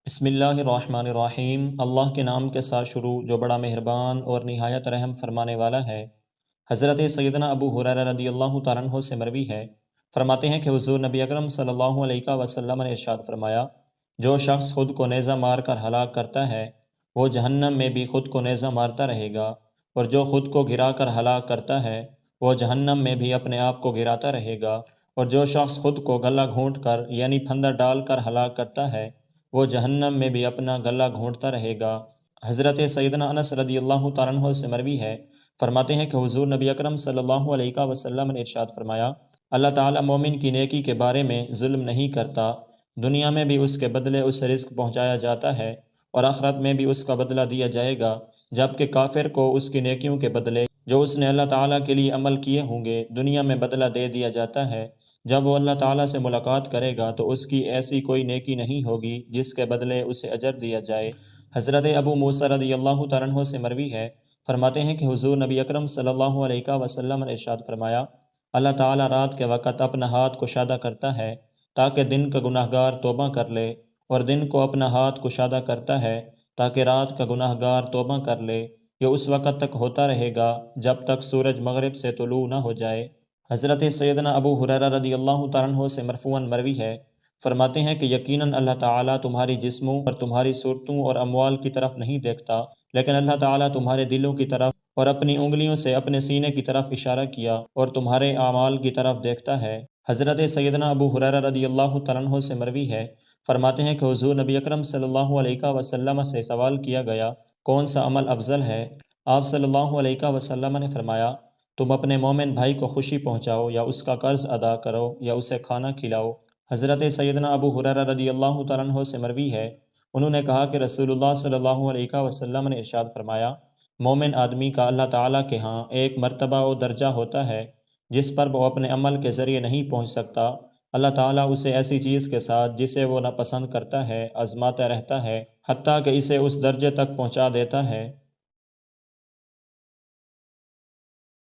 بسم اللہ الرحمن الرحیم۔ اللہ کے نام کے ساتھ شروع جو بڑا مہربان اور نہایت رحم فرمانے والا ہے۔ حضرت سیدنا ابو ہریرہ رضی اللہ تعالیٰ عنہ سے مروی ہے، فرماتے ہیں کہ حضور نبی اکرم صلی اللہ علیہ وسلم نے ارشاد فرمایا، جو شخص خود کو نیزہ مار کر ہلاک کرتا ہے وہ جہنم میں بھی خود کو نیزہ مارتا رہے گا، اور جو خود کو گرا کر ہلاک کرتا ہے وہ جہنم میں بھی اپنے آپ کو گراتا رہے گا، اور جو شخص خود کو گلا گھونٹ کر یعنی پھندہ ڈال کر ہلاک کرتا ہے وہ جہنم میں بھی اپنا گلا گھونٹتا رہے گا۔ حضرت سیدنا انس رضی اللہ تعالیٰ عنہ سے مروی ہے، فرماتے ہیں کہ حضور نبی اکرم صلی اللہ علیہ وسلم نے ارشاد فرمایا، اللہ تعالیٰ مومن کی نیکی کے بارے میں ظلم نہیں کرتا، دنیا میں بھی اس کے بدلے اسے رزق پہنچایا جاتا ہے اور آخرت میں بھی اس کا بدلہ دیا جائے گا، جبکہ کافر کو اس کی نیکیوں کے بدلے جو اس نے اللہ تعالیٰ کے لیے عمل کیے ہوں گے دنیا میں بدلہ دے دیا جاتا ہے۔ جب وہ اللہ تعالیٰ سے ملاقات کرے گا تو اس کی ایسی کوئی نیکی نہیں ہوگی جس کے بدلے اسے اجر دیا جائے۔ حضرت ابو موسیٰ رضی اللہ تعالیٰ عنہ سے مروی ہے، فرماتے ہیں کہ حضور نبی اکرم صلی اللہ علیہ وسلم نے ارشاد فرمایا، اللہ تعالیٰ رات کے وقت اپنا ہاتھ کشادہ کرتا ہے تاکہ دن کا گناہ گار توبہ کر لے، اور دن کو اپنا ہاتھ کشادہ کرتا ہے تاکہ رات کا گناہ گار توبہ کر لے۔ یہ اس وقت تک ہوتا رہے گا جب تک سورج مغرب سے طلوع نہ ہو جائے۔ حضرت سیدنا ابو ہریرہ رضی اللہ تعالیٰ عنہ سے مرفوعاً مروی ہے، فرماتے ہیں کہ یقیناً اللہ تعالیٰ تمہاری جسموں اور تمہاری صورتوں اور اموال کی طرف نہیں دیکھتا، لیکن اللہ تعالیٰ تمہارے دلوں کی طرف اور اپنی انگلیوں سے اپنے سینے کی طرف اشارہ کیا اور تمہارے اعمال کی طرف دیکھتا ہے۔ حضرت سیدنا ابو ہریرہ رضی اللہ تعالیٰ عنہ سے مروی ہے، فرماتے ہیں کہ حضور نبی اکرم صلی اللہ علیہ وسلم سے سوال کیا گیا، کون سا عمل افضل ہے؟ آپ صلی اللہ علیہ وسلم نے فرمایا، تم اپنے مومن بھائی کو خوشی پہنچاؤ یا اس کا قرض ادا کرو یا اسے کھانا کھلاؤ۔ حضرت سیدنا ابو ہریرہ رضی اللہ تعالیٰ عنہ سے مروی ہے، انہوں نے کہا کہ رسول اللہ صلی اللہ علیہ وسلم نے ارشاد فرمایا، مومن آدمی کا اللہ تعالیٰ کے ہاں ایک مرتبہ و درجہ ہوتا ہے جس پر وہ اپنے عمل کے ذریعے نہیں پہنچ سکتا۔ اللہ تعالیٰ اسے ایسی چیز کے ساتھ جسے وہ ناپسند کرتا ہے آزماتا رہتا ہے، حتیٰ کہ اسے اس درجے تک پہنچا دیتا ہے